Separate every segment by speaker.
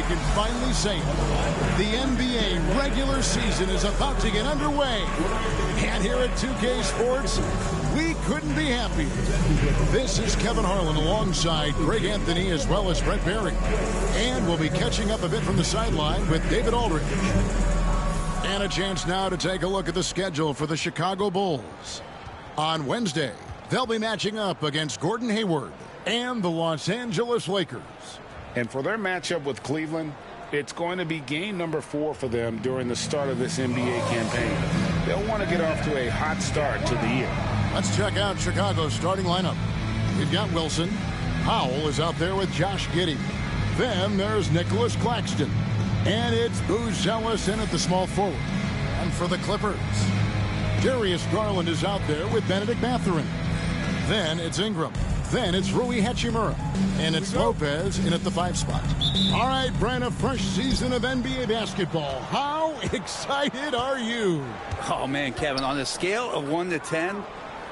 Speaker 1: can finally say it. The NBA regular season is about to get underway. And here at 2K Sports, we couldn't be happier. This is Kevin Harlan alongside Greg Anthony as well as Brent Barry. And we'll be catching up a bit from the sideline with David Aldridge. And a chance now to take a look at the schedule for the Chicago Bulls. On Wednesday, they'll be matching up against Gordon Hayward and the Los Angeles Lakers.
Speaker 2: And for their matchup with Cleveland, it's going to be game number 4 for them during the start of this NBA campaign. They'll want to get off to a hot start to the year.
Speaker 1: Let's check out Chicago's starting lineup. We've got Wilson. Powell is out there with Josh Giddey. Then there's Nicholas Claxton. And it's Booz Ellis in at the small forward. And for the Clippers, Darius Garland is out there with Benedict Mathurin. Then it's Ingram. Then it's Rui Hachimura. And it's Lopez in at the 5 spot. All right, Brent, a fresh season of NBA basketball. How excited are you?
Speaker 3: Oh, man, Kevin, on a scale of 1 to 10,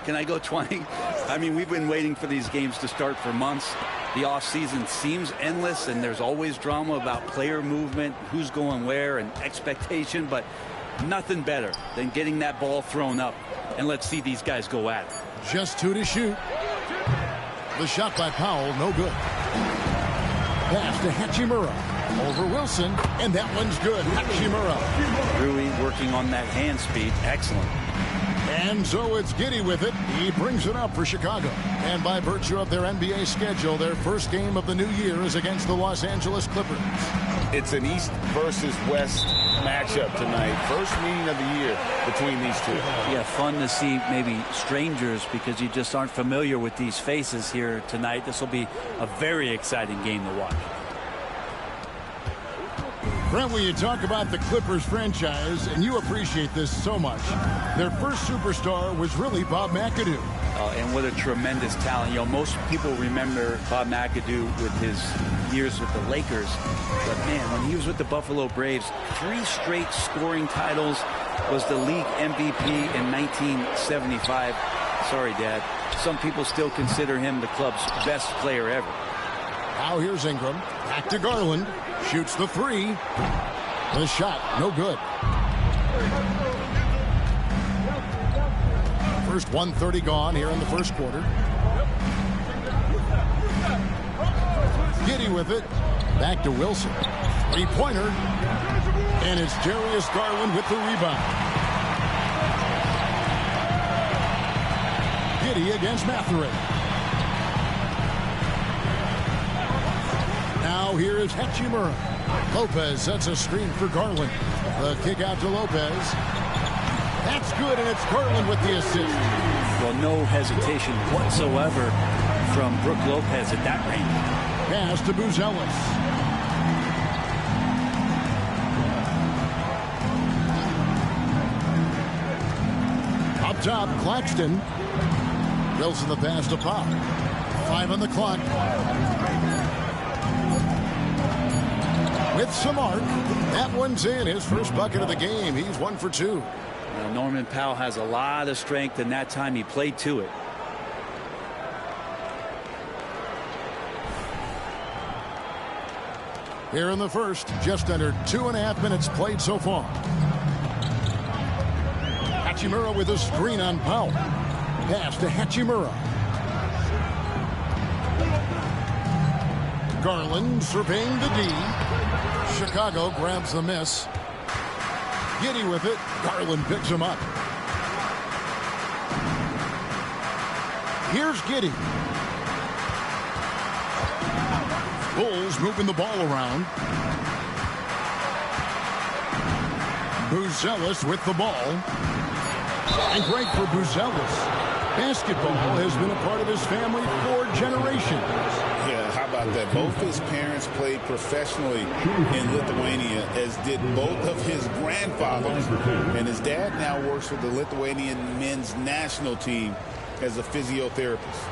Speaker 3: can I go 20? I mean, we've been waiting for these games to start for months. The offseason seems endless, and there's always drama about player movement, who's going where, and expectation, but nothing better than getting that ball thrown up. And let's see these guys go at it.
Speaker 1: Just 2 to shoot. The shot by Powell, no good. Pass to Hachimura. Over Wilson, and that one's good. Hachimura.
Speaker 3: Rui working on that hand speed. Excellent.
Speaker 1: And so it's Giddey with it. He brings it up for Chicago. And by virtue of their NBA schedule, their first game of the new year is against the Los Angeles Clippers.
Speaker 2: It's an East versus West matchup tonight. First meeting of the year between these two.
Speaker 3: Yeah, fun to see maybe strangers because you just aren't familiar with these faces here tonight. This will be a very exciting game to watch.
Speaker 1: Brent, when you talk about the Clippers franchise, and you appreciate this so much, their first superstar was really Bob McAdoo.
Speaker 3: And what a tremendous talent. You know, most people remember Bob McAdoo with his years with the Lakers. But, man, when he was with the Buffalo Braves, 3 straight scoring titles, was the league MVP in 1975. Sorry, Dad. Some people still consider him the club's best player ever.
Speaker 1: Now here's Ingram. Back to Garland. Shoots the 3. The shot, no good. First 1:30 gone here in the first quarter. Giddey with it. Back to Wilson. 3-pointer. And it's Darius Garland with the rebound. Giddey against Mathurin. Now here is Hachimura. Lopez sets a screen for Garland. The kick out to Lopez. That's good, and it's Garland with the assist.
Speaker 3: Well, no hesitation whatsoever from Brook Lopez at that range.
Speaker 1: Pass to Booz Ellis. Up top, Claxton. Wilson the pass to Pop. 5 on the clock. With Samart. That one's in. His first bucket of the game. He's 1 for 2.
Speaker 3: Now, Norman Powell has a lot of strength, and that time he played to it.
Speaker 1: Here in the first, just under 2.5 minutes played so far. Hachimura with a screen on Powell. Pass to Hachimura. Garland surveying the D. Chicago grabs the miss. Giddey with it. Garland picks him up. Here's Giddey. Bulls moving the ball around. Booz Ellis with the ball. And great for Booz Ellis. Basketball has been a part of his family for generations.
Speaker 4: Yeah, how about that? Both his parents played professionally in Lithuania, as did both of his grandfathers. And his dad now works with the Lithuanian men's national team as a physiotherapist.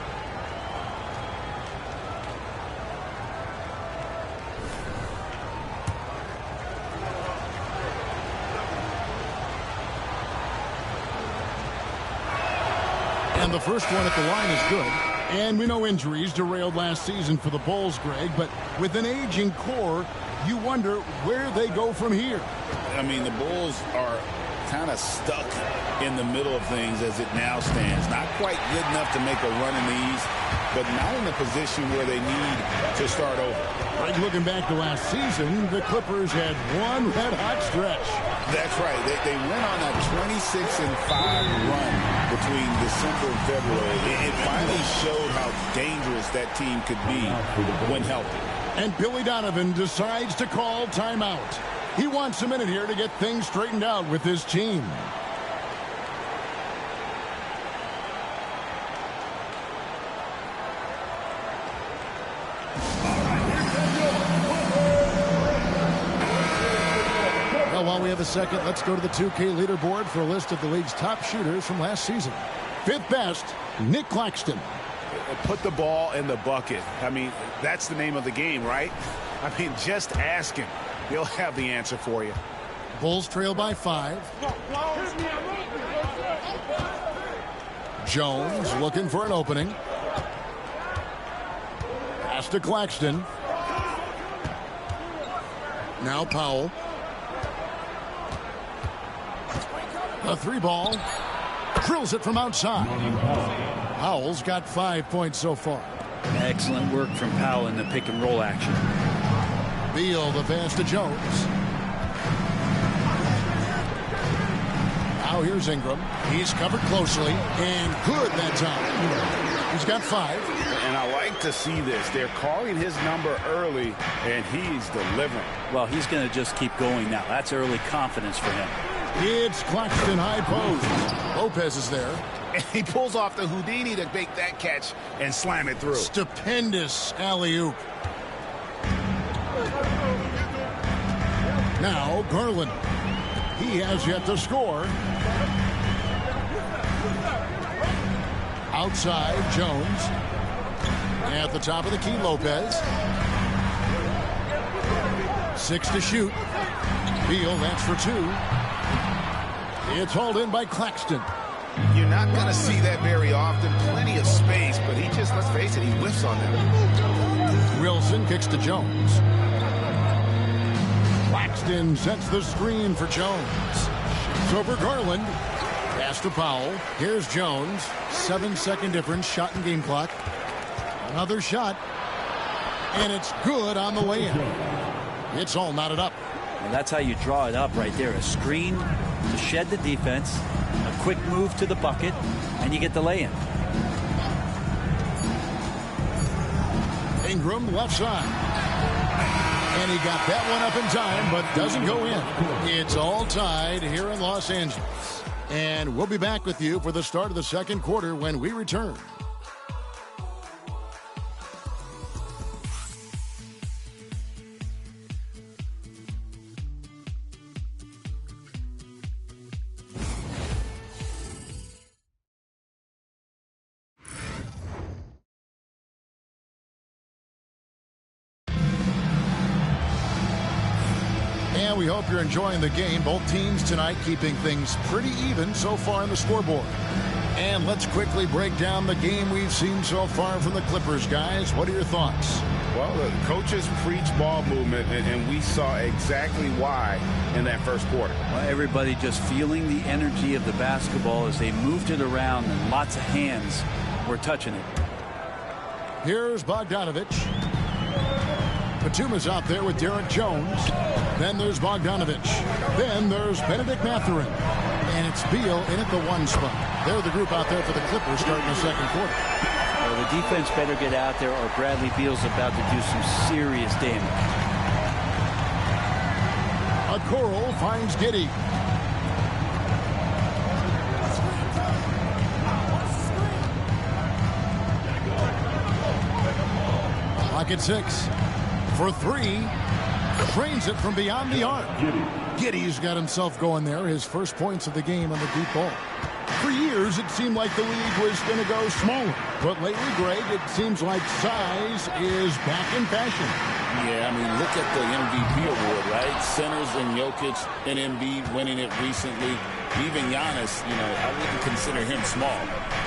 Speaker 1: And the first one at the line is good. And we know injuries derailed last season for the Bulls, Greg, but with an aging core, You wonder where they go from here.
Speaker 4: I mean, the Bulls are kind of stuck in the middle of things as it now stands. Not quite good enough to make a run in the East, but not in a position where they need to start over.
Speaker 1: Right, looking back to last season, the Clippers had one red-hot stretch.
Speaker 4: That's right. They went on a 26-5 run between December and February. It finally showed how dangerous that team could be when healthy.
Speaker 1: And Billy Donovan decides to call timeout. He wants a minute here to get things straightened out with his team. Well, while we have a second, let's go to the 2K leaderboard for a list of the league's top shooters from last season. Fifth best, Nick Claxton.
Speaker 2: Put the ball in the bucket. I mean, that's the name of the game, right? I mean, just ask him. He'll have the answer for you.
Speaker 1: Bulls trail by 5. Jones looking for an opening. Pass to Claxton. Now Powell. A 3-ball. Drills it from outside. Powell's got 5 points so far.
Speaker 3: Excellent work from Powell in the pick and roll action.
Speaker 1: Beal the pass to Jones. Now here's Ingram. He's covered closely and good that time. He's got 5.
Speaker 2: And I like to see this. They're calling his number early, and he's delivering.
Speaker 3: Well, he's going to just keep going now. That's early confidence for him.
Speaker 1: It's Claxton high post. Lopez is there.
Speaker 2: And he pulls off the Houdini to make that catch and slam it through.
Speaker 1: Stupendous alley-oop. Now Garland. He has yet to score. Outside, Jones. At the top of the key, Lopez. 6 to shoot. Beal, that's for 2. It's hauled in by Claxton.
Speaker 2: You're not going to see that very often. Plenty of space, but he just, let's face it, he whiffs on them.
Speaker 1: Wilson kicks to Jones. Claxton sets the screen for Jones. Shoots over Garland. Pass to Powell. Here's Jones. 7-second difference, shot and game clock. Another shot. And it's good on the way in. It's all knotted up.
Speaker 3: And that's how you draw it up right there. A screen to shed the defense, a quick move to the bucket, and you get the lay-in.
Speaker 1: Ingram left side. And he got that one up in time, but doesn't go in. It's all tied here in Los Angeles. And we'll be back with you for the start of the second quarter when we return. And we hope you're enjoying the game. Both teams tonight keeping things pretty even so far in the scoreboard. And let's quickly break down the game we've seen so far from the Clippers, guys. What are your thoughts?
Speaker 2: Well, the coaches preach ball movement, and we saw exactly why in that first quarter.
Speaker 3: Well, everybody just feeling the energy of the basketball as they moved it around, and lots of hands were touching it.
Speaker 1: Here's Bogdanovich. Batum's out there with Derek Jones. Then there's Bogdanovich. Then there's Benedict Mathurin. And it's Beal in at the 1 spot. They're the group out there for the Clippers starting the second quarter.
Speaker 3: Well, the defense better get out there or Bradley Beal's about to do some serious damage.
Speaker 1: Okoro finds Giddey. Clock at 6. For 3. Trains it from beyond the arc. Giddey's got himself going there. His first points of the game on the deep ball. For years, it seemed like the league was going to go smaller. But lately, Greg, it seems like size is back in fashion.
Speaker 4: Yeah, I mean, look at the MVP award, right? Centers and Jokic and Embiid winning it recently. Even Giannis, I wouldn't consider him small.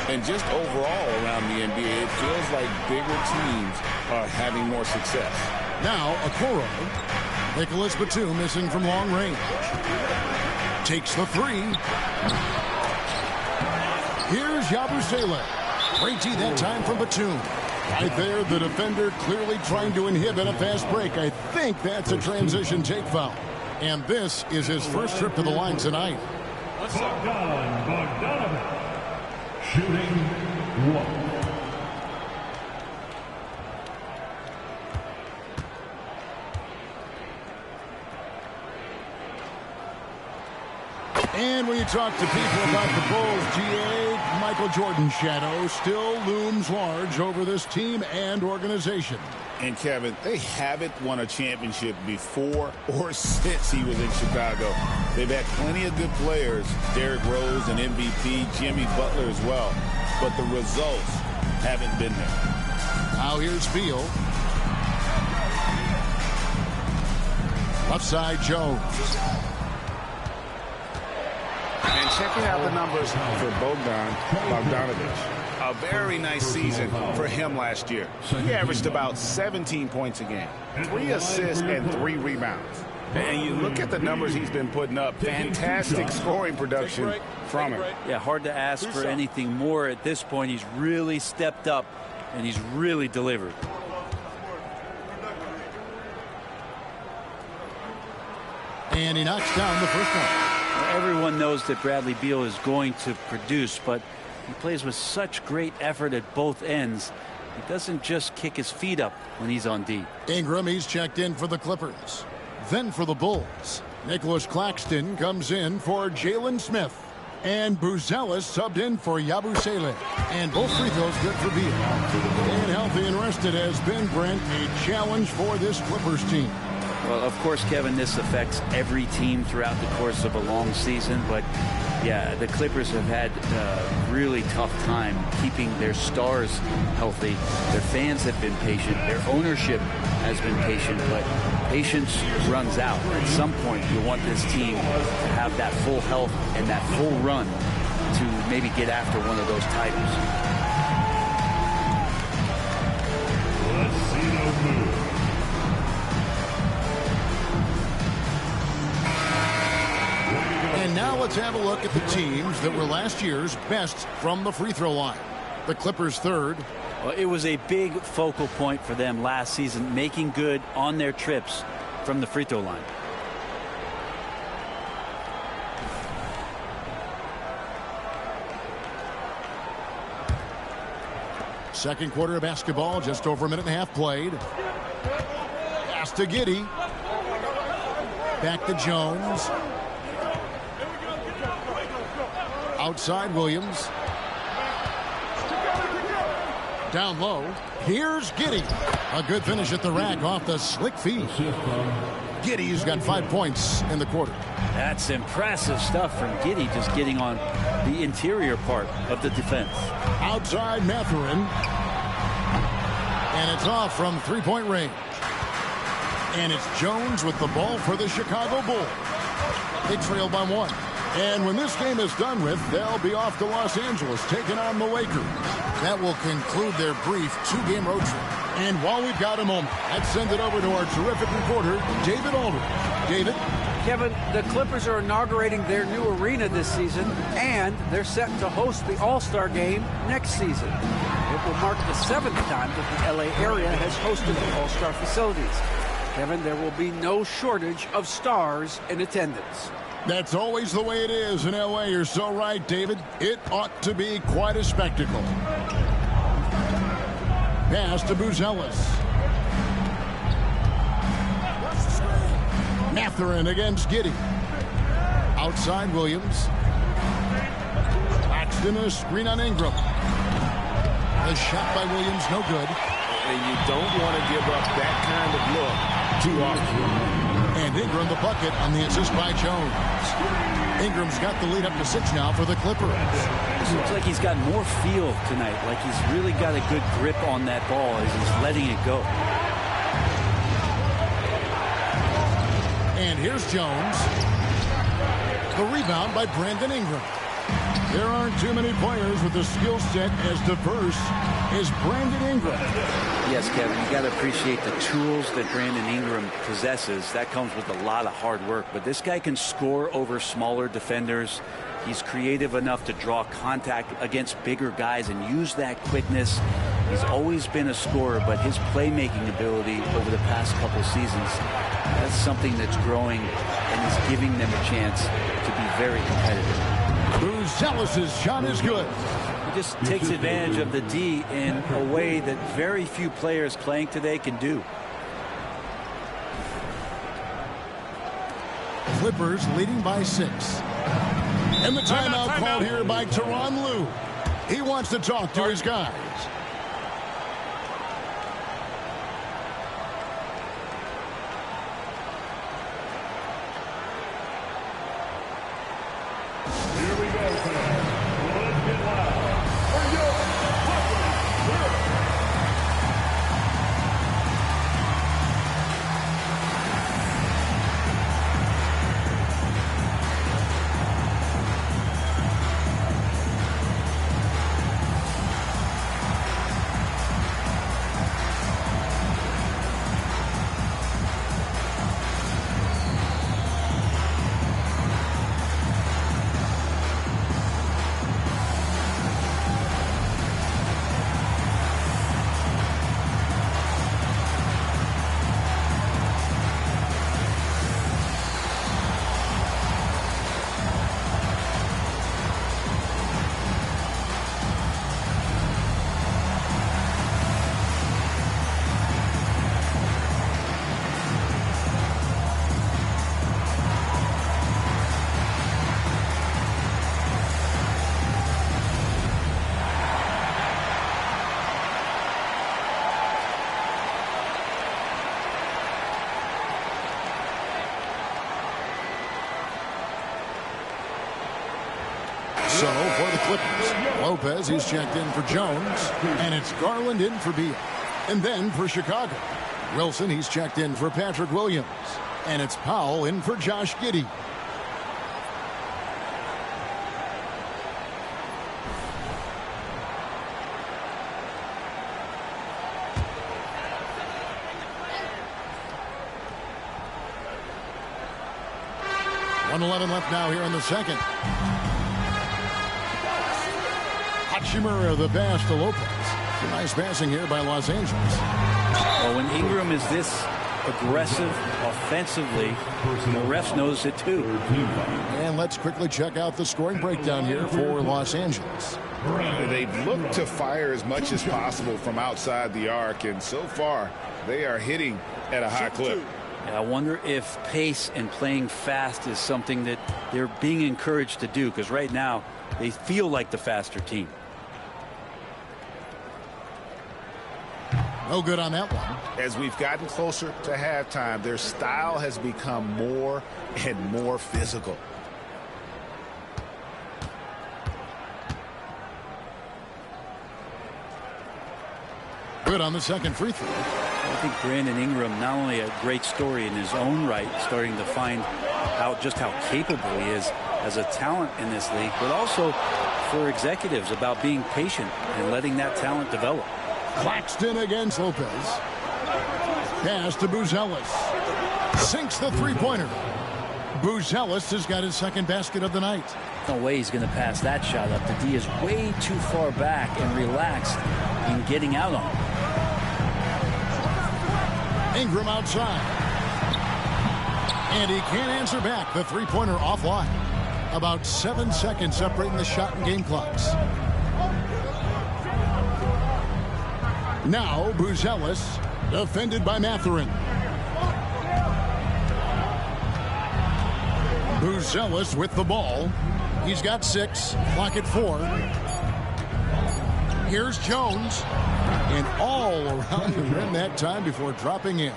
Speaker 4: And just overall around the NBA, it feels like bigger teams are having more success.
Speaker 1: Now, Okoro. Nicholas Batum missing from long range. Takes the three. Here's Yabusele. Great tee that time from Batum. Right there, the defender clearly trying to inhibit a fast break. I think that's a transition take foul. And this is his first trip to the line tonight.
Speaker 5: Bogdanović, shooting one.
Speaker 1: And when you talk to people about the Bulls, GA, Michael Jordan's shadow still looms large over this team and organization.
Speaker 4: And Kevin, they haven't won a championship before or since he was in Chicago. They've had plenty of good players, Derrick Rose and MVP, Jimmy Butler as well. But the results haven't been there.
Speaker 1: Now here's Beal. Left side, Jones.
Speaker 2: And checking out the numbers for Bogdanović. A very nice season for him last year. He averaged about 17 points a game, 3 assists and 3 rebounds. And you look at the numbers he's been putting up, fantastic scoring production from him.
Speaker 3: Yeah, hard to ask for anything more at this point. He's really stepped up, and he's really delivered.
Speaker 1: And he knocks down the first one.
Speaker 3: Everyone knows that Bradley Beal is going to produce, but he plays with such great effort at both ends. He doesn't just kick his feet up when he's on D.
Speaker 1: Ingram, he's checked in for the Clippers. Then for the Bulls, Nicholas Claxton comes in for Jalen Smith. And Buzelis subbed in for Yabusele. And both free throws good for Beal. And healthy and rested has been, Brent, a challenge for this Clippers team.
Speaker 3: Well, of course, Kevin, this affects every team throughout the course of a long season. But, yeah, the Clippers have had a really tough time keeping their stars healthy. Their fans have been patient. Their ownership has been patient. But patience runs out. At some point, you want this team to have that full health and that full run to maybe get after one of those titles.
Speaker 1: And now let's have a look at the teams that were last year's best from the free throw line. The Clippers third.
Speaker 3: Well, it was a big focal point for them last season, making good on their trips from the free throw line.
Speaker 1: Second quarter of basketball, just over a minute and a half played. Pass to Giddey. Back to Jones. Outside Williams. Down low. Here's Giddey. A good finish at the rack off the slick feed. Giddey's got 5 points in the quarter.
Speaker 3: That's impressive stuff from Giddey, just getting on the interior part of the defense.
Speaker 1: Outside Mathurin. And it's off from three-point range. And it's Jones with the ball for the Chicago Bulls. They trail by 1. And when this game is done with, they'll be off to Los Angeles, taking on the Lakers. That will conclude their brief 2-game road trip. And while we've got a moment, let's send it over to our terrific reporter, David Aldridge. David?
Speaker 6: Kevin, the Clippers are inaugurating their new arena this season, and they're set to host the All-Star Game next season. It will mark the 7th time that the LA area has hosted the All-Star facilities. Kevin, there will be no shortage of stars in attendance.
Speaker 1: That's always the way it is in L.A. You're so right, David. It ought to be quite a spectacle. Pass to Buzelis. Mathurin against Giddey. Outside Williams. Claxton a screen on Ingram. The shot by Williams, no good.
Speaker 2: And you don't want to give up that kind of look too often.
Speaker 1: And Ingram the bucket on the assist by Jones. Ingram's got the lead up to 6 now for the Clippers.
Speaker 3: It looks like he's got more feel tonight, like he's really got a good grip on that ball as he's letting it go.
Speaker 1: And here's Jones. The rebound by Brandon Ingram. There aren't too many players with a skill set as diverse as Brandon Ingram.
Speaker 3: Yes, Kevin, you got to appreciate the tools that Brandon Ingram possesses. That comes with a lot of hard work. But this guy can score over smaller defenders. He's creative enough to draw contact against bigger guys and use that quickness. He's always been a scorer, but his playmaking ability over the past couple seasons, that's something that's growing and is giving them a chance to be very competitive.
Speaker 1: Buzelis' shot is good.
Speaker 3: He just takes advantage of the D in a way that very few players playing today can do.
Speaker 1: Clippers leading by 6. And the timeout called here by Tyronn Lue. He wants to talk to his guys.
Speaker 5: Here we go, fans. Let's get loud for your
Speaker 1: So for the Clippers, Lopez, he's checked in for Jones, and it's Garland in for Beal. And then for Chicago, Wilson, he's checked in for Patrick Williams, and it's Powell in for Josh Giddey. .111 left now here in the second. Hachimura the pass to Lopez. Nice passing here by Los Angeles.
Speaker 3: Well, when Ingram is this aggressive offensively, the refs notice it too.
Speaker 1: And let's quickly check out the scoring breakdown here for Los Angeles.
Speaker 4: They've looked to fire as much as possible from outside the arc, and so far they are hitting at a high clip.
Speaker 3: I wonder if pace and playing fast is something that they're being encouraged to do, because right now they feel like the faster team.
Speaker 1: No good on that one.
Speaker 4: As we've gotten closer to halftime, their style has become more and more physical.
Speaker 1: Good on the second free throw.
Speaker 3: I think Brandon Ingram, not only a great story in his own right, starting to find out just how capable he is as a talent in this league, but also for executives about being patient and letting that talent develop.
Speaker 1: Claxton against Lopez. Pass to Buzelis. Sinks the three-pointer. Buzelis has got his second basket of the night.
Speaker 3: No way he's going to pass that shot up. The D is way too far back and relaxed in getting out on him.
Speaker 1: Ingram outside. And he can't answer back. The three-pointer offline. About 7 seconds separating the shot and game clocks. Now Buzelis, defended by Mathurin. Buzelis with the ball. He's got 6. Clock at 4. Here's Jones. And all around the rim that time before dropping in.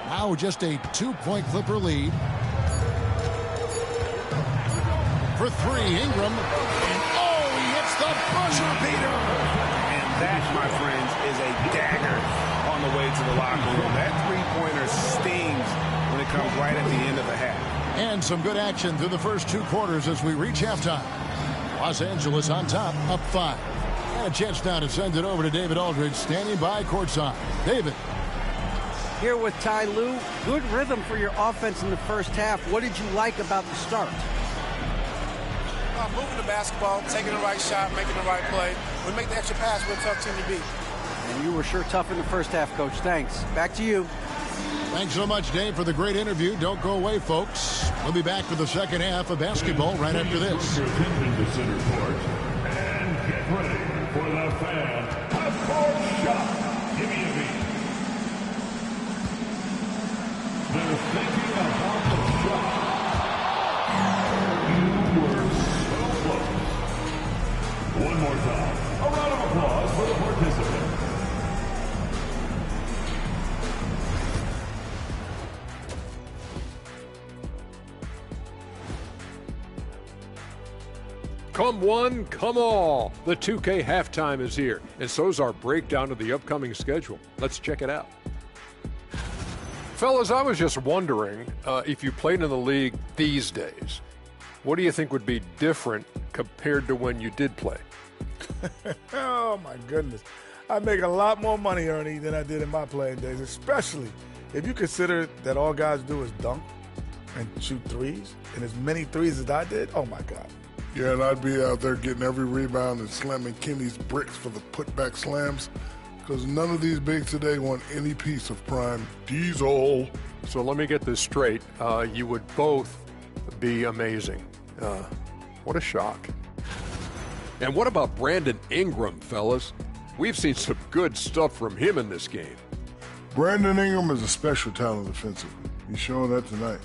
Speaker 1: Now just a 2-point Clipper lead. For 3, Ingram. And oh, he hits the buzzer beater.
Speaker 4: And that, my friends, is a dagger on the way to the locker room. That three-pointer stings when it comes right at the end of the half.
Speaker 1: And some good action through the first 2 quarters as we reach halftime. Los Angeles on top, up 5. And a chance now to send it over to David Aldridge, standing by courtside. David.
Speaker 6: Here with Ty Lue. Good rhythm for your offense in the first half. What did you like about the start?
Speaker 7: Moving the basketball, taking the right shot, making the right play. We make the extra pass, we're a tough team to beat.
Speaker 6: And you were sure tough in the first half, Coach. Thanks. Back to you.
Speaker 1: Thanks so much, Dave, for the great interview. Don't go away, folks. We'll be back for the second half of basketball right after this.
Speaker 5: And get ready for the fan basketball shot. Give me a beat. They're thinking about the shot. You were so close. One more time. A round of applause for the participant.
Speaker 8: Come one, come all. The 2K halftime is here, and so's our breakdown of the upcoming schedule. Let's check it out. Fellas, I was just wondering if you played in the league these days, what do you think would be different compared to when you did play?
Speaker 9: Oh, my goodness. I make a lot more money, Ernie, than I did in my playing days, especially if you consider that all guys do is dunk and shoot threes, and as many threes as I did, oh, my God.
Speaker 10: Yeah, and I'd be out there getting every rebound and slamming Kenny's bricks for the putback slams, because none of these bigs today want any piece of prime diesel.
Speaker 8: So let me get this straight. You would both be amazing. What a shock. And what about Brandon Ingram, fellas? We've seen some good stuff from him in this game.
Speaker 10: Brandon Ingram is a special talent defensively. He's showing that tonight.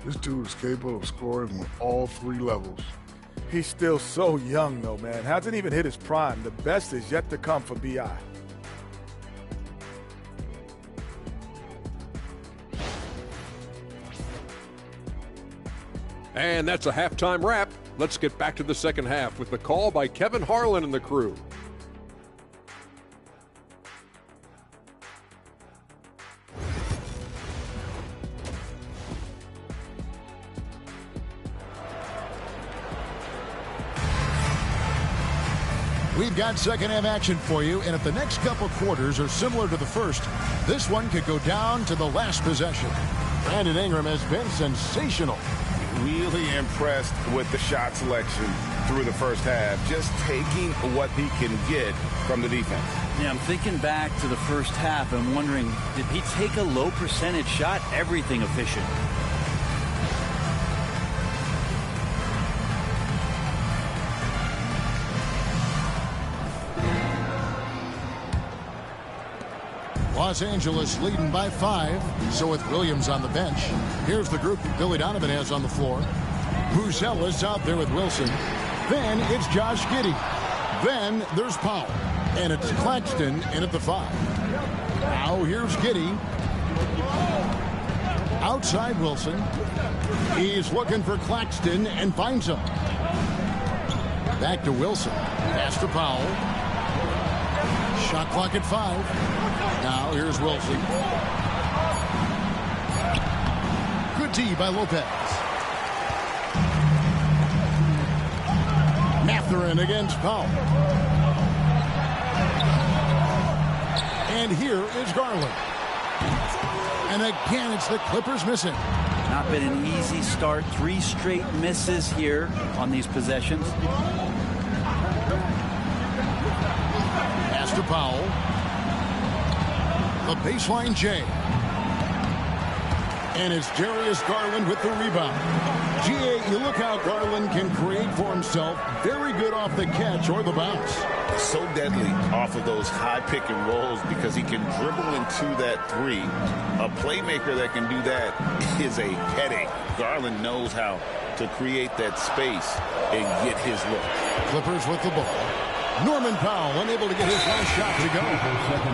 Speaker 10: This dude is capable of scoring on all three levels.
Speaker 9: He's still so young, though, man. Hasn't even hit his prime. The best is yet to come for B.I.
Speaker 8: And that's a halftime wrap. Let's get back to the second half with the call by Kevin Harlan and the crew.
Speaker 1: We've got second half action for you, and if the next couple quarters are similar to the first, this one could go down to the last possession. Brandon Ingram has been sensational.
Speaker 2: Really impressed with the shot selection through the first half, just taking what he can get from the defense.
Speaker 3: Yeah, I'm thinking back to the first half and wondering, did he take a low percentage shot? Everything efficient.
Speaker 1: Los Angeles leading by 5. So with Williams on the bench, here's the group Billy Donovan has on the floor. Buzzell is out there with Wilson. Then it's Josh Giddey. Then there's Powell. And it's Claxton in at the 5. Now here's Giddey. Outside Wilson. He's looking for Claxton and finds him. Back to Wilson. Pass to Powell. Shot clock at 5. Now here's Wilson. Good D by Lopez. Mathurin against Powell. And here is Garland. And again, it's the Clippers missing.
Speaker 3: Not been an easy start. 3 straight misses here on these possessions.
Speaker 1: Pass to Powell. The baseline J. And it's Darius Garland with the rebound. G.A., you look how Garland can create for himself. Very good off the catch or the bounce.
Speaker 2: So deadly off of those high pick and rolls because he can dribble into that 3. A playmaker that can do that is a headache. Garland knows how to create that space and get his look.
Speaker 1: Clippers with the ball. Norman Powell unable to get his last shot to go.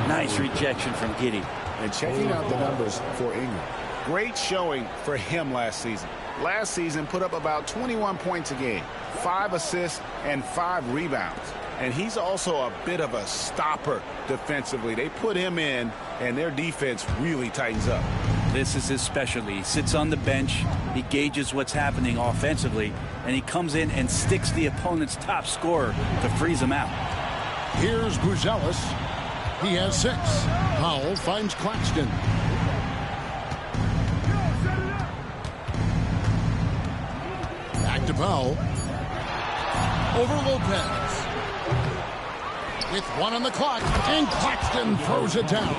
Speaker 3: Nice rejection from Giddey.
Speaker 2: And checking out the numbers for Ingram. Great showing for him last season. Last season put up about 21 points a game, 5 assists and 5 rebounds. And he's also a bit of a stopper defensively. They put him in, and their defense really tightens up.
Speaker 3: This is his specialty. He sits on the bench, he gauges what's happening offensively, and he comes in and sticks the opponent's top scorer to freeze him out.
Speaker 1: Here's Buzelis. He has 6. Powell finds Claxton. Back to Powell. Over Lopez. With 1 on the clock, and Claxton throws it down.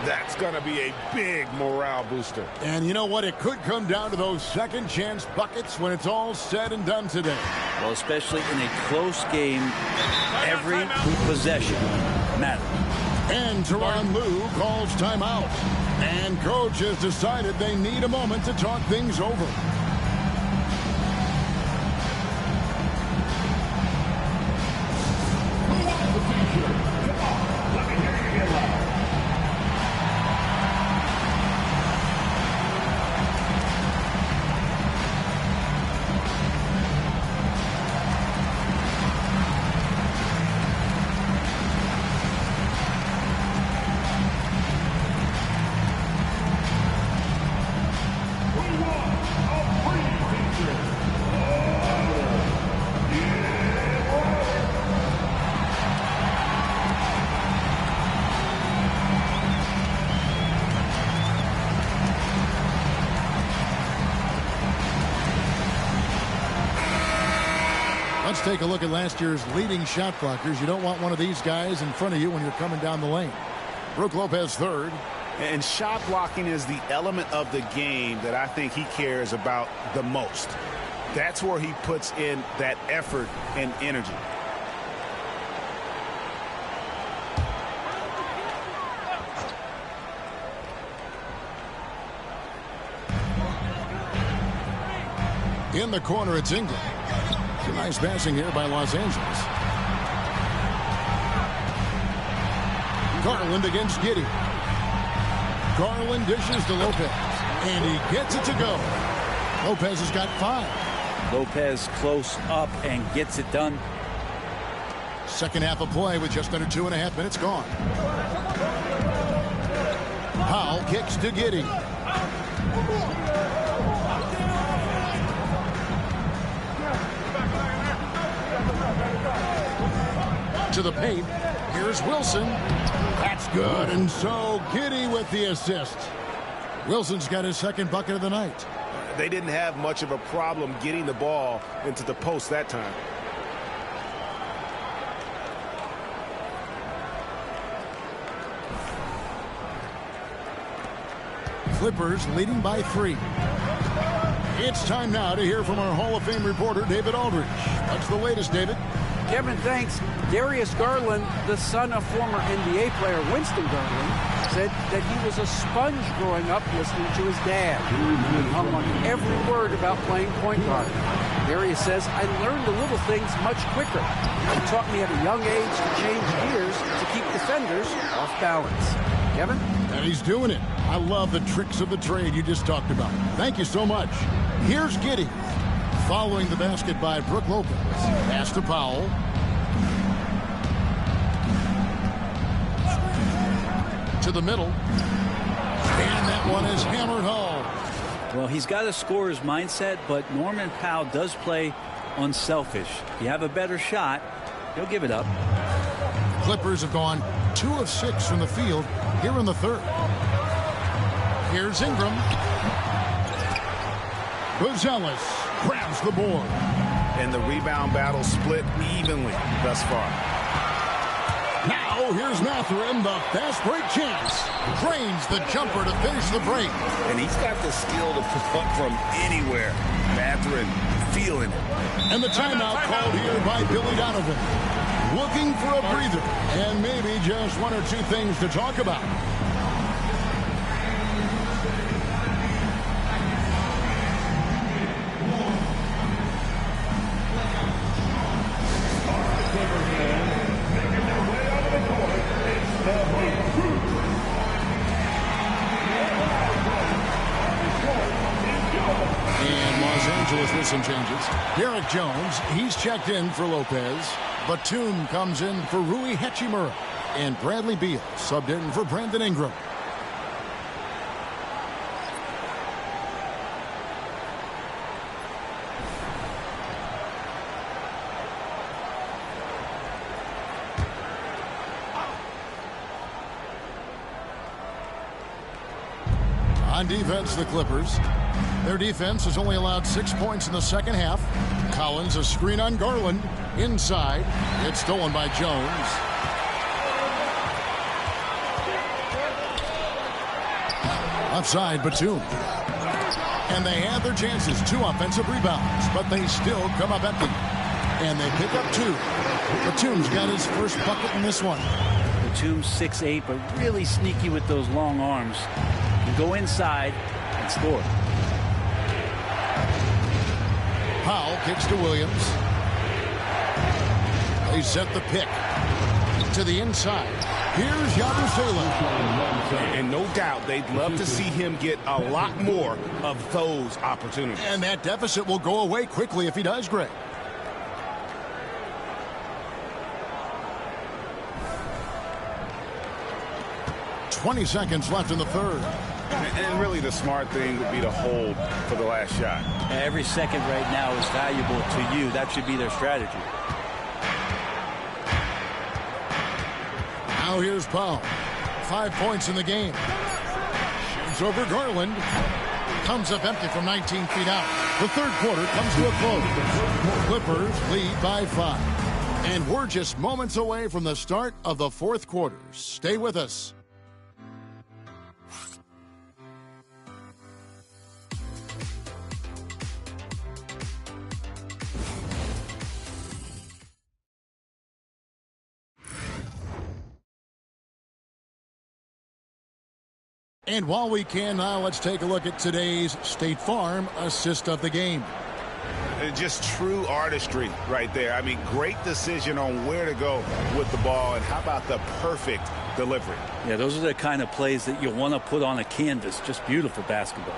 Speaker 2: That's going to be a big morale booster.
Speaker 1: And you know what? It could come down to those second chance buckets when it's all said and done today.
Speaker 3: Well, especially in a close game, every possession matters.
Speaker 1: And Tyronn Lue calls timeout. And coach has decided they need a moment to talk things over. Let's take a look at last year's leading shot blockers. You don't want one of these guys in front of you when you're coming down the lane. Brook Lopez third.
Speaker 2: And shot blocking is the element of the game that I think he cares about the most. That's where he puts in that effort and energy.
Speaker 1: In the corner, it's Ingram. Nice passing here by Los Angeles. Garland against Giddey. Garland dishes to Lopez. And he gets it to go. Lopez has got 5.
Speaker 3: Lopez close up and gets it done.
Speaker 1: Second half of play with just under 2.5 minutes gone. Powell kicks to Giddey. To the paint. Here's Wilson. That's good. And so Giddey with the assist. Wilson's got his second bucket of the night.
Speaker 2: They didn't have much of a problem getting the ball into the post that time.
Speaker 1: Clippers leading by 3. It's time now to hear from our Hall of Fame reporter, David Aldridge. What's the latest, David?
Speaker 6: Kevin, thanks. Darius Garland, the son of former NBA player Winston Garland, said that he was a sponge growing up listening to his dad. He hung on every word about playing point guard. Darius says, I learned the little things much quicker. He taught me at a young age to change gears to keep defenders off balance. Kevin?
Speaker 1: And he's doing it. I love the tricks of the trade you just talked about. Thank you so much. Here's Giddey. Following the basket by Brook Lopez. Pass to Powell. To the middle. And that one is hammered home.
Speaker 3: Well, he's got a scorer's mindset, but Norman Powell does play unselfish. If you have a better shot, he'll give it up.
Speaker 1: Clippers have gone 2 of 6 from the field here in the third. Here's Ingram. Buzelis grabs the board.
Speaker 2: And the rebound battle split evenly thus far.
Speaker 1: Now here's Mathurin, the fast break chance. Drains the jumper to finish the break.
Speaker 2: And he's got the skill to put up from anywhere. Mathurin feeling it.
Speaker 1: And the timeout called here by Billy Donovan. Looking for a breather and maybe just 1 or 2 things to talk about. With some changes. Derek Jones, he's checked in for Lopez. Batum comes in for Rui Hachimura. And Bradley Beal subbed in for Brandon Ingram. On defense, the Clippers. Their defense has only allowed 6 points in the second half. Collins, a screen on Garland. Inside. It's stolen by Jones. Offside, Batum. And they had their chances. 2 offensive rebounds, but they still come up empty. And they pick up 2. Batum's got his first bucket in this one.
Speaker 3: Batum's 6'8", but really sneaky with those long arms. Can go inside and score.
Speaker 1: Powell kicks to Williams. They set the pick to the inside. Here's Yabusele.
Speaker 2: And no doubt they'd love to see him get a lot more of those opportunities.
Speaker 1: And that deficit will go away quickly if he does, Greg. "20 seconds left in the third.
Speaker 2: And really the smart thing would be to hold for the last shot.
Speaker 3: Every second right now is valuable to you. That should be their strategy.
Speaker 1: Now here's Powell. 5 points in the game. Shoots over Garland. Comes up empty from 19 feet out. The third quarter comes to a close. Clippers lead by 5. And we're just moments away from the start of the fourth quarter. Stay with us. And while we can now, let's take a look at today's State Farm assist of the game.
Speaker 2: Just true artistry right there. I mean, great decision on where to go with the ball, and how about the perfect delivery?
Speaker 3: Yeah, those are the kind of plays that you want to put on a canvas. Just beautiful basketball.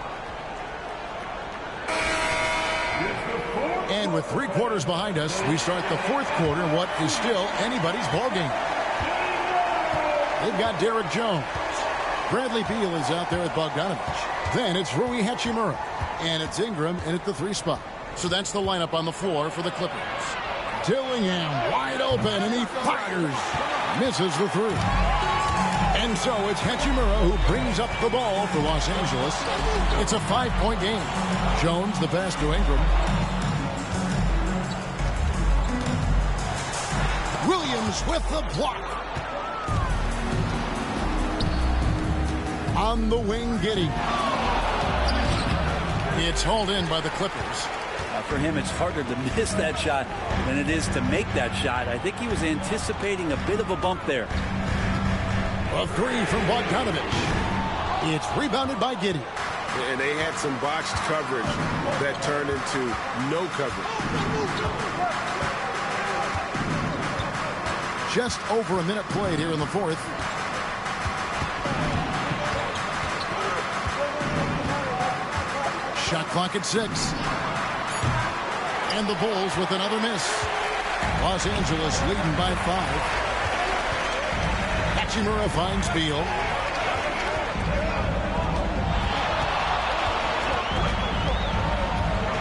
Speaker 1: And with 3 quarters behind us, we start the fourth quarter in what is still anybody's ball game. They've got Derek Jones. Bradley Beal is out there with Bogdanovich. Then it's Rui Hachimura. And it's Ingram in at the 3 spot. So that's the lineup on the floor for the Clippers. Dillingham wide open, and he fires. Misses the 3. And so it's Hachimura who brings up the ball for Los Angeles. It's a 5-point game. Jones the pass to Ingram. Williams with the block. On the wing, Giddey. It's hauled in by the Clippers.
Speaker 3: For him, it's harder to miss that shot than it is to make that shot. I think he was anticipating a bit of a bump there.
Speaker 1: A 3 from Bogdanovich. It's rebounded by Giddey.
Speaker 2: And they had some botched coverage that turned into no coverage.
Speaker 1: Just over a minute played here in the fourth. Shot clock at 6. And the Bulls with another miss. Los Angeles leading by 5. Hachimura finds Beal.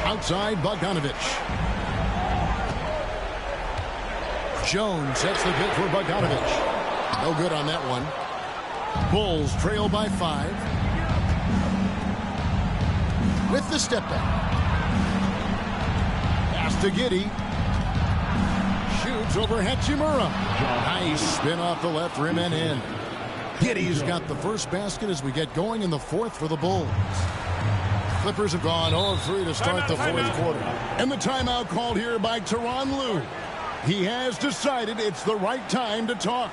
Speaker 1: Outside, Bogdanovich. Jones sets the pick for Bogdanovich. No good on that one. Bulls trail by 5. With the step back. Pass to Giddey. Shoots over Hachimura. Nice spin off the left rim and in. Giddey's got the first basket as we get going in the fourth for the Bulls. Clippers have gone 0-3 to start the fourth quarter. And the timeout called here by Tyronn Lue. He has decided it's the right time to talk.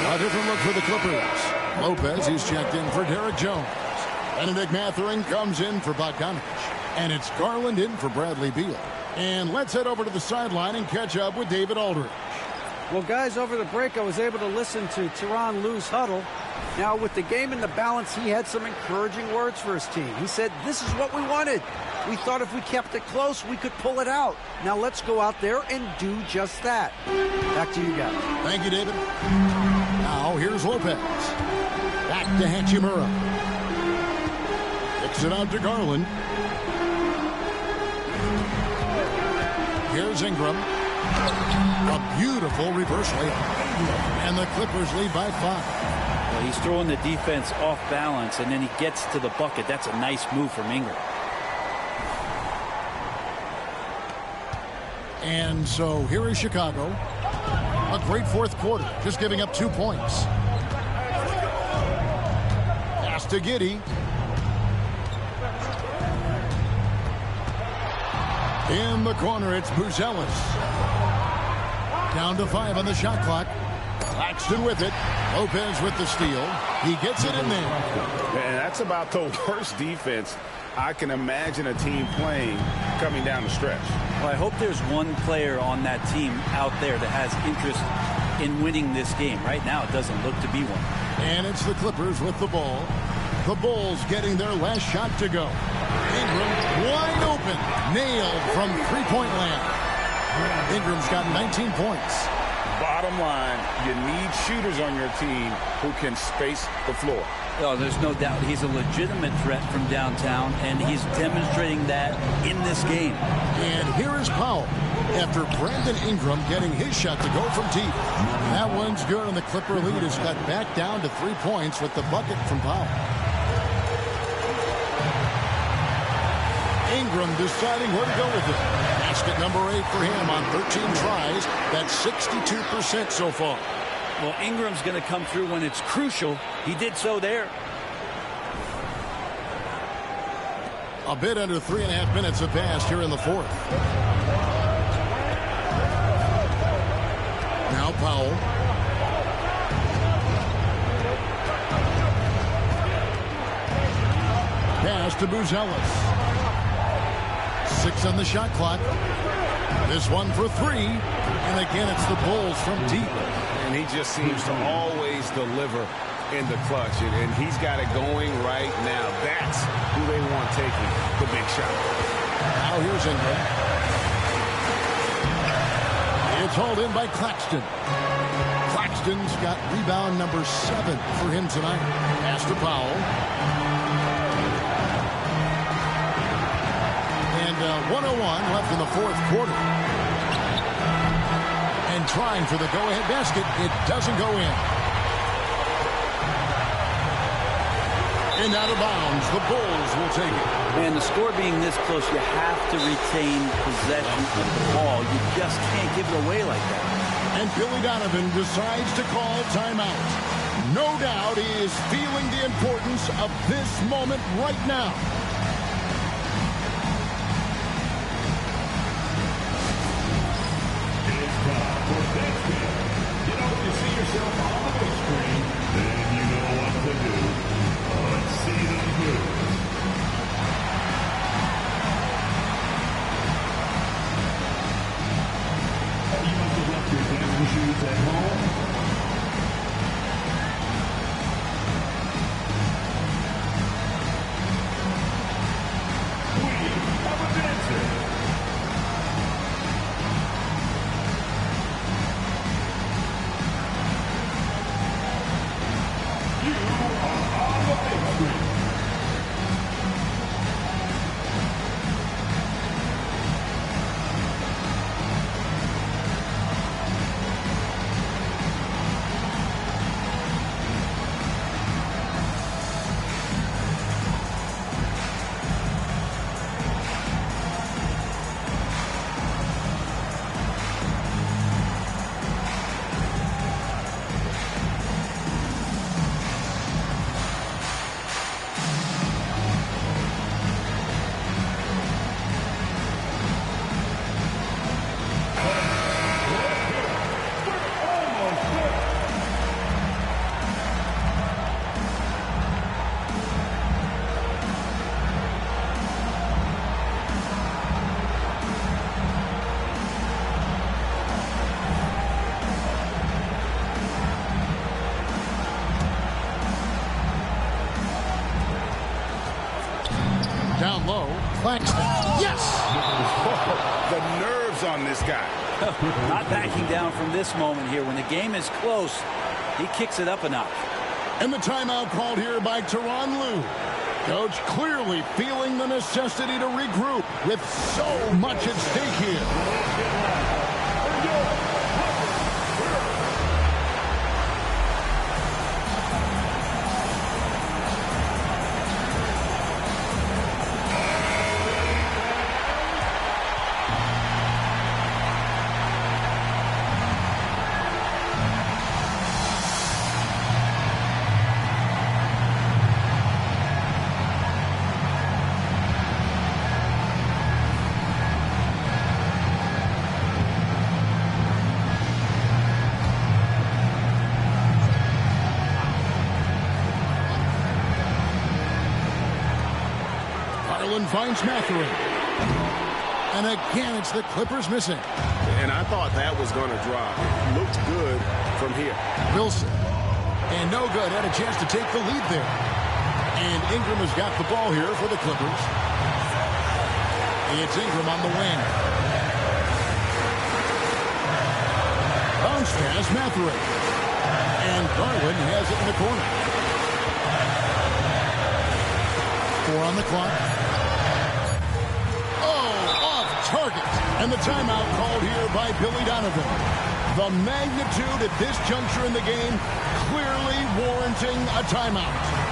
Speaker 1: A different look for the Clippers. Lopez, he's checked in for Derek Jones. Benedict Mathurin comes in for Bogdanovich. And it's Garland in for Bradley Beal. And let's head over to the sideline and catch up with David Aldridge.
Speaker 6: Well, guys, over the break, I was able to listen to Tyronn Lue's huddle. Now, with the game in the balance, he had some encouraging words for his team. He said, this is what we wanted. We thought if we kept it close, we could pull it out. Now let's go out there and do just that. Back to you guys.
Speaker 1: Thank you, David. Now, here's Lopez. Back to Hachimura. Kicks it out to Garland. Here's Ingram. A beautiful reverse layup. And the Clippers lead by 5.
Speaker 3: Well, he's throwing the defense off balance, and then he gets to the bucket. That's a nice move from Ingram.
Speaker 1: And so here is Chicago. A great fourth quarter, just giving up 2 points. Pass to Giddey. In the corner, it's Buzelis. Down to 5 on the shot clock. Claxton with it. Lopez with the steal. He gets it in there.
Speaker 2: And that's about the worst defense I can imagine a team playing coming down the stretch.
Speaker 3: Well, I hope there's one player on that team out there that has interest in winning this game. Right now, it doesn't look to be one.
Speaker 1: And it's the Clippers with the ball. The Bulls getting their last shot to go. Ingram wide open. Nailed from three-point land. Ingram's got 19 points.
Speaker 2: Bottom line, you need shooters on your team who can space the floor.
Speaker 3: Oh, there's no doubt he's a legitimate threat from downtown, and he's demonstrating that in this game.
Speaker 1: And here is Powell after Brandon Ingram getting his shot to go from deep. That one's good, and the Clipper lead is cut back down to 3 points with the bucket from Powell. Ingram deciding where to go with it. Basket number 8 for him on 13 tries. That's 62% so far.
Speaker 3: Well, Ingram's going to come through when it's crucial. He did so there.
Speaker 1: A bit under 3.5 minutes have passed here in the fourth. Now Powell. Pass to Buzelis. 6 on the shot clock. This one for 3. And again, it's the Bulls from deep.
Speaker 2: And he just seems to always deliver in the clutch. And he's got it going right now. That's who they want taking the big shot.
Speaker 1: Now here's Ingram. It's hauled in by Claxton. Claxton's got rebound number 7 for him tonight. Pass to Powell. 1:01 left in the fourth quarter. And trying for the go-ahead basket. It doesn't go in. And out of bounds, the Bulls will take it.
Speaker 3: And the score being this close, you have to retain possession of the ball. You just can't give it away like that.
Speaker 1: And Billy Donovan decides to call timeout. No doubt he is feeling the importance of this moment right now.
Speaker 5: You know, if you see yourself on the big screen, then you know what to do. Let's see them move. You must have left your dancing shoes at home.
Speaker 1: Down low. Claxton. Yes!
Speaker 4: The nerves on this guy.
Speaker 3: Not backing down from this moment here. When the game is close, he kicks it up a notch.
Speaker 1: And the timeout called here by Tyronn Lue. Coach clearly feeling the necessity to regroup with so much at stake here. Finds Mathurin. And again, it's the Clippers missing.
Speaker 2: And I thought that was going to drop. Looked good from here.
Speaker 1: Wilson. And no good. Had a chance to take the lead there. And Ingram has got the ball here for the Clippers. It's Ingram on the wing. Bounce pass, Mathurin. And Garland has it in the corner. 4 on the clock. Target. And the timeout called here by Billy Donovan. The magnitude at this juncture in the game clearly warranting a timeout.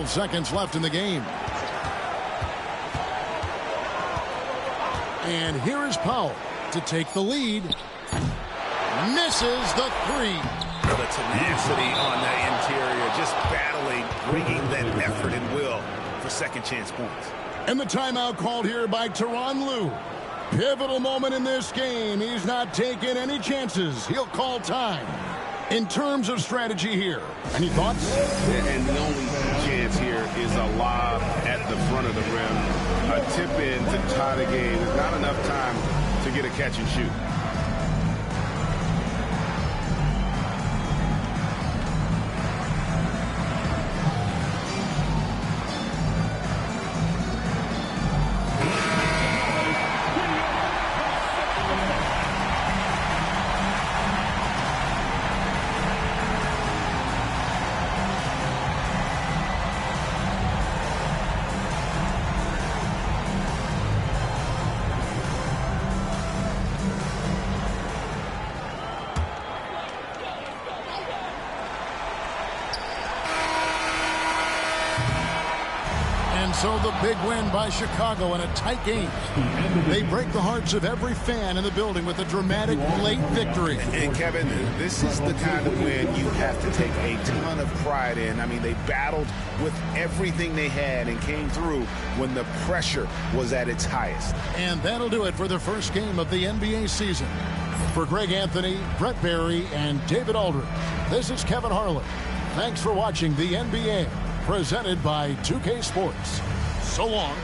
Speaker 1: Seconds left in the game. And here is Powell to take the lead. Misses the 3.
Speaker 2: The tenacity on that interior, just battling, bringing that effort and will for second chance points.
Speaker 1: And the timeout called here by Tyronn Lue. Pivotal moment in this game. He's not taking any chances. He'll call time. In terms of strategy here, any thoughts?
Speaker 2: And the only chance here is a lob at the front of the rim. A tip-in to tie the game. There's not enough time to get a catch and shoot.
Speaker 1: So the big win by Chicago in a tight game. They break the hearts of every fan in the building with a dramatic late victory.
Speaker 2: And Kevin, this is the kind of win you have to take a ton of pride in. I mean, they battled with everything they had and came through when the pressure was at its highest.
Speaker 1: And that'll do it for the first game of the NBA season. For Greg Anthony, Brett Barry, and David Aldridge, this is Kevin Harlan. Thanks for watching the NBA, presented by 2K Sports. So long.